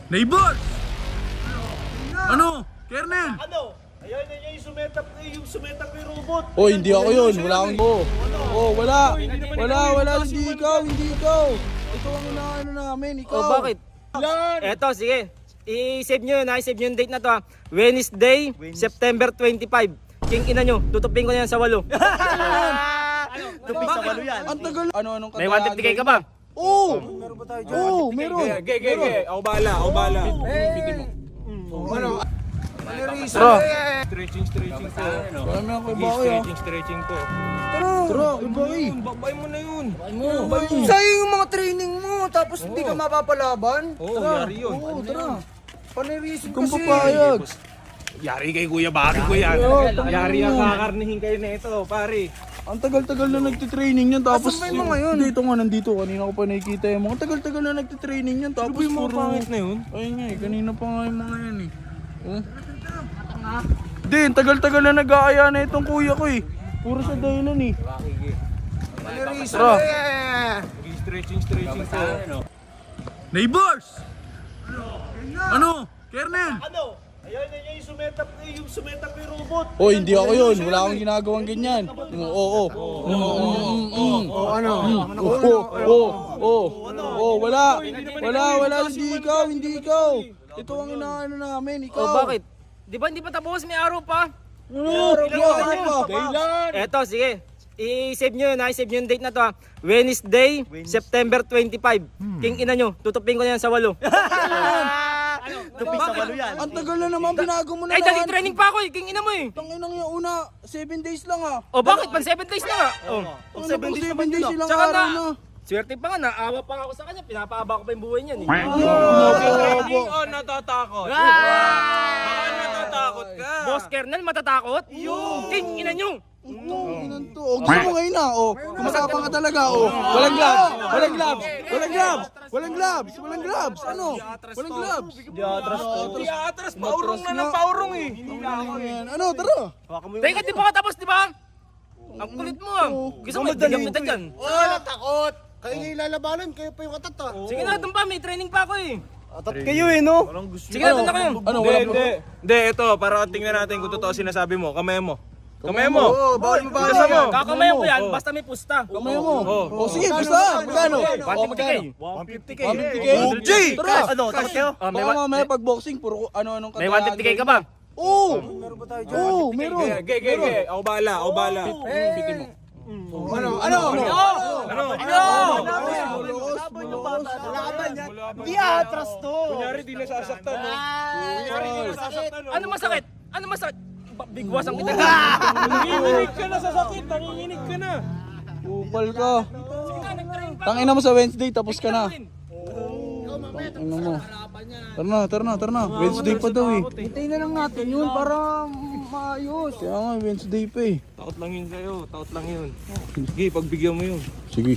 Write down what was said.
Neighbors! Ano? Kernel? Ano? Ayan na yung sumetap ko yung robot. Oh, hindi ako yun. Wala akong Oh, wala. Wala. Hindi ikaw. Ito ang inaano namin. Ikaw. Oh, bakit? Eto, sige. I-save nyo yun ha. I-save nyo yung date na to ha. Wednesday, September 25. King ina nyo. Tutupin ko na yan sa 8. Tupis sa walo yan. Ang tagal. Ano May 150k ka ba? Oh! Meron ba tayo dyan? Oh, meron. Ako bala. Ano? Bro. Stretching po. Marami ako iba ko ya. Stretching po. Tara, iba eh. Bakbay mo na yun. Sayang yung mga training mo, tapos hindi ka mapapalaban. Oo, yari yun. Oo, tara. Panirisin Kung kasi. papayag. Yari kay Kuya, bakit ko yan? Yari ang kakarnihin kayo na ito, pare. Ang tagal-tagal na nagtitraining yan, tapos Asan ba yung mga yun? Dito nga, nandito. Kanina ko pa nakikita yung mga tagal-tagal na nagtitraining yan, Ano tapos ba yung mga pangit na yun? Ayun nga eh, kanina pa nga yung mga yan eh. Oh. Din, tagal-tagal na nag-aaya na itong kuya ko eh. Puro sa dahilan eh. Tara. Stretching po. Neighbors! Ano? Kernel? Ano? Ayan na yung sumetap ko yung robot. Oh, hindi ako yun. Wala akong ginagawang ganyan. Oo. Wala. Hindi ikaw. Ito ang inaano namin, ikaw. Oh, bakit? Di ba hindi pa tapos? May araw pa. Daylan. Eto, sige. I-save nyo yun ha. I-save nyo yung date na to ha. Wednesday, September 25. King ina nyo. Tutupin ko na yan sa 8. Tupis sa walo yan. Ang tagal na naman, binago mo na Ay, dali training pa ako eh. King ina mo eh. Tanginang yung una, 7 days lang ah. Oh, bakit? Pan 7 days na nga. Oh. Ang 7 days ilang Tsaka araw na. na. Swerte pa nga, naawa pa ako sa kanya. Pinapaaba ko pa yung buhay niyan eh. Natatakot. Ah! Natatakot ka. Boss Kernel, matatakot? King ina nyo. Inan to. Oh, gusto mo ngayon na. Oh, kumasapang ka talaga. Oh, walang gloves. Ano? Walang gloves. Atras, paurong na ng paurong eh. Ano, tara. Teka, di pa ka tapos, di ba? Ang kulit mo ah. Gusto mo, bigyan kita dyan. Takot. Kayo nga ilalabanan, kayo pa yung atat ah. Sige na, doon pa, may training pa ako eh. Atat kayo eh, no? Sige na, doon na kayo. Ano, wala pa. Hindi, ito, para tingnan natin kung totoo sinasabi mo. Kamay mo. Oo, bawal mo Bilisan mo. Kakamayan ko yan, basta may pusta. Kamay mo. Oh, sige, basta. Magkano? 150k. 150k. OG! Tara. Ano, takot kayo? May Baka mamaya pag boxing, puro ano-anong may 150k ka ba? Oo! Oo, meron. Ako bala. Bitin mo. Ano? Laban yan. Hindi atras to. Kunyari di nasasaktan, no? Ano masakit? Bigwasan kita. Nanginginig ka na sa sakit. Nanginginig ka na. Kupal ka. Tangina mo sa Wednesday, tapos ka na. Ano mo? Tara na. Wednesday pa daw eh. Hintayin na lang natin yun para maayos. Kaya nga, Wednesday pa eh. Takot lang yun kayo. Takot lang yun. Sige, pagbigyan mo yun. Sige.